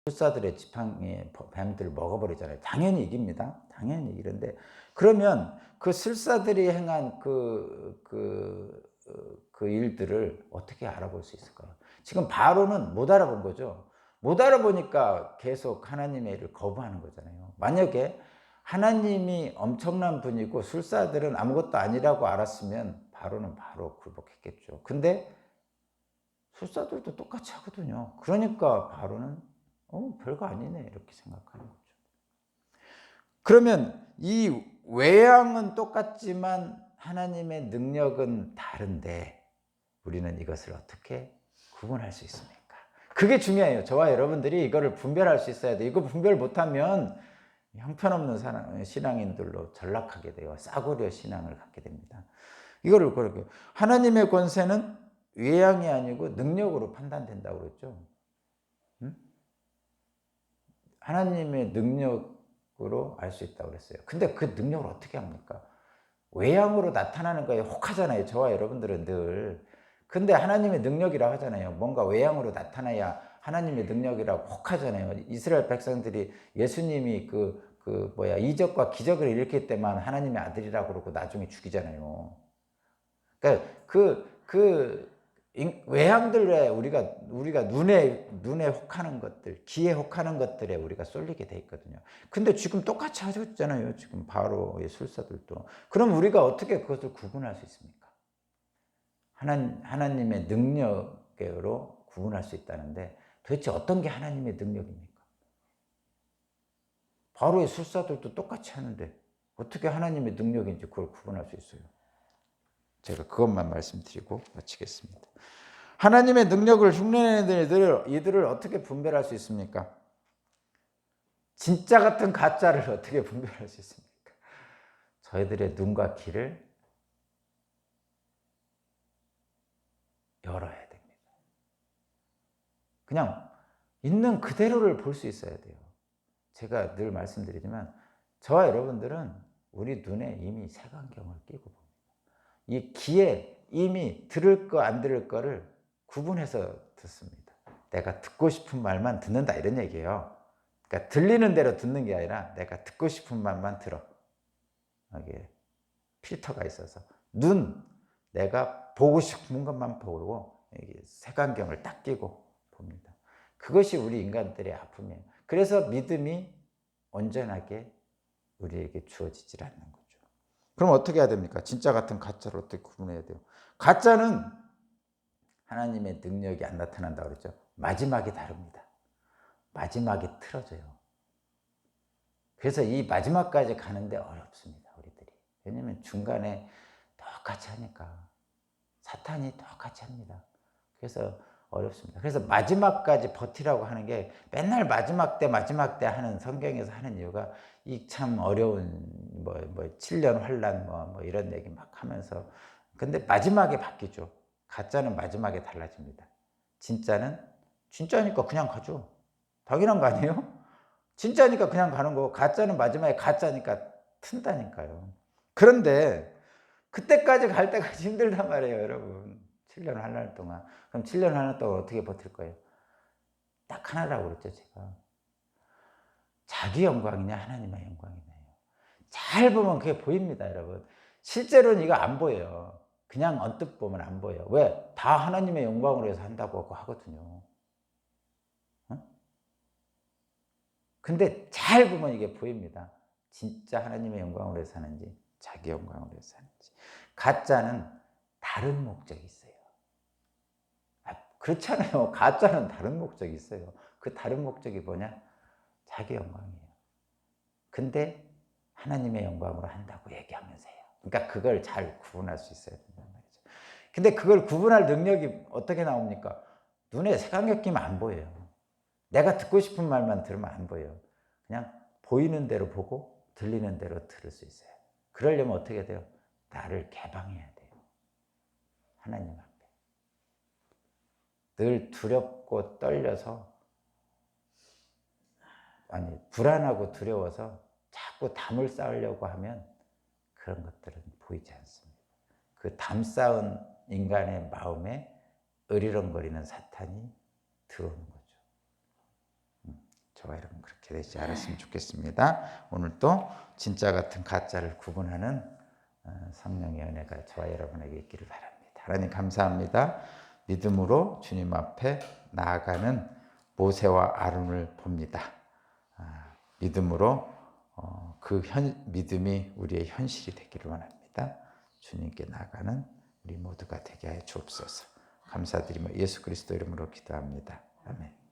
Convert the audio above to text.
술사들의 지팡이에 뱀들을 먹어버리잖아요. 당연히 이깁니다. 당연히 이기는데, 그러면 그 술사들이 행한 그 일들을 어떻게 알아볼 수 있을까요? 지금 바로는 못 알아본 거죠. 못 알아보니까 계속 하나님의 일을 거부하는 거잖아요. 만약에 하나님이 엄청난 분이고 술사들은 아무것도 아니라고 알았으면 바로는 바로 굴복했겠죠. 근데 술사들도 똑같이 하거든요. 그러니까 바로는 별거 아니네 이렇게 생각하는 거죠. 그러면 이 외양은 똑같지만 하나님의 능력은 다른데 우리는 이것을 어떻게 구분할 수 있습니까? 그게 중요해요. 저와 여러분들이 이거를 분별할 수 있어야 돼요. 이거 분별 못하면 형편없는 신앙인들로 전락하게 돼요. 싸구려 신앙을 갖게 됩니다. 이거를 그렇게, 하나님의 권세는 외양이 아니고 능력으로 판단된다고 그랬죠. 하나님의 능력으로 알 수 있다고 그랬어요. 근데 그 능력을 어떻게 합니까? 외양으로 나타나는 거에 혹하잖아요. 저와 여러분들은 늘. 근데 하나님의 능력이라고 하잖아요. 뭔가 외양으로 나타나야 하나님의 능력이라고 혹하잖아요. 이스라엘 백성들이 예수님이 이적과 기적을 일으킬 때만 하나님의 아들이라고 그러고 나중에 죽이잖아요. 그러니까 외향들에 우리가 눈에 혹하는 것들, 귀에 혹하는 것들에 우리가 쏠리게 돼 있거든요. 근데 지금 똑같이 하셨잖아요. 지금 바로의 술사들도. 그럼 우리가 어떻게 그것을 구분할 수 있습니까? 하나님의 능력으로 구분할 수 있다는데 도대체 어떤 게 하나님의 능력입니까? 바로의 술사들도 똑같이 하는데 어떻게 하나님의 능력인지 그걸 구분할 수 있어요? 제가 그것만 말씀드리고 마치겠습니다. 하나님의 능력을 흉내내는 이들을 어떻게 분별할 수 있습니까? 진짜 같은 가짜를 어떻게 분별할 수 있습니까? 저희들의 눈과 귀를 열어야 됩니다. 그냥 있는 그대로를 볼 수 있어야 돼요. 제가 늘 말씀드리지만 저와 여러분들은 우리 눈에 이미 색안경을 끼고 봅니다. 이 귀에 이미 들을 거 안 들을 거를 구분해서 듣습니다. 내가 듣고 싶은 말만 듣는다 이런 얘기예요. 그러니까 들리는 대로 듣는 게 아니라 내가 듣고 싶은 말만 들어. 이게 필터가 있어서 내가 보고 싶은 것만 보고 색안경을 딱 끼고 봅니다. 그것이 우리 인간들의 아픔이에요. 그래서 믿음이 온전하게 우리에게 주어지질 않는 거죠. 그럼 어떻게 해야 됩니까? 진짜 같은 가짜를 어떻게 구분해야 돼요? 가짜는 하나님의 능력이 안 나타난다고 그랬죠. 마지막이 다릅니다. 마지막이 틀어져요. 그래서 이 마지막까지 가는데 어렵습니다, 우리들이. 왜냐하면 중간에 똑같이 하니까. 사탄이 똑같이 합니다. 그래서 어렵습니다. 그래서 마지막까지 버티라고 하는 게 맨날 마지막 때 하는 성경에서 하는 이유가 이 참 어려운 7년 환란 이런 얘기 막 하면서, 근데 마지막에 바뀌죠. 가짜는 마지막에 달라집니다. 진짜니까 그냥 가죠. 당연한 거 아니에요? 진짜니까 그냥 가는 거고, 가짜는 마지막에 가짜니까 튼다니까요. 그런데 그때까지 갈 때까지 힘들단 말이에요, 여러분. 7년 환란 동안. 그럼 7년 환란 동안 어떻게 버틸 거예요? 딱 하나라고 그랬죠, 제가. 자기 영광이냐 하나님의 영광이냐요. 잘 보면 그게 보입니다, 여러분. 실제로는 이거 안 보여요. 그냥 언뜻 보면 안 보여요. 왜? 다 하나님의 영광으로 해서 한다고 하거든요. 근데 잘 보면 이게 보입니다. 진짜 하나님의 영광으로 해서 사는지 자기 영광으로 해서 사는지. 가짜는 다른 목적이 있어요. 그렇잖아요. 가짜는 다른 목적이 있어요. 그 다른 목적이 뭐냐? 자기 영광이에요. 근데 하나님의 영광으로 한다고 얘기하면서 해요. 그러니까 그걸 잘 구분할 수 있어야 된단 말이죠. 근데 그걸 구분할 능력이 어떻게 나옵니까? 눈에 색안경 끼면 안 보여요. 내가 듣고 싶은 말만 들으면 안 보여요. 그냥 보이는 대로 보고 들리는 대로 들을 수 있어요. 그러려면 어떻게 돼요? 나를 개방해야 돼요. 하나님 앞에. 늘 두렵고 떨려서, 불안하고 두려워서 자꾸 담을 쌓으려고 하면 그런 것들은 보이지 않습니다. 그 담 쌓은 인간의 마음에 으리렁거리는 사탄이 들어오는 거죠. 저와 여러분 그렇게 되지 않았으면 좋겠습니다. 오늘 또 진짜 같은 가짜를 구분하는 성령의 은혜가 저와 여러분에게 있기를 바랍니다. 하나님 감사합니다. 믿음으로 주님 앞에 나아가는 모세와 아론을 봅니다. 믿음으로 그 믿음이 우리의 현실이 되기를 원합니다. 주님께 나아가는 우리 모두가 되게 하여 주옵소서. 감사드리며 예수 그리스도 이름으로 기도합니다. 아멘.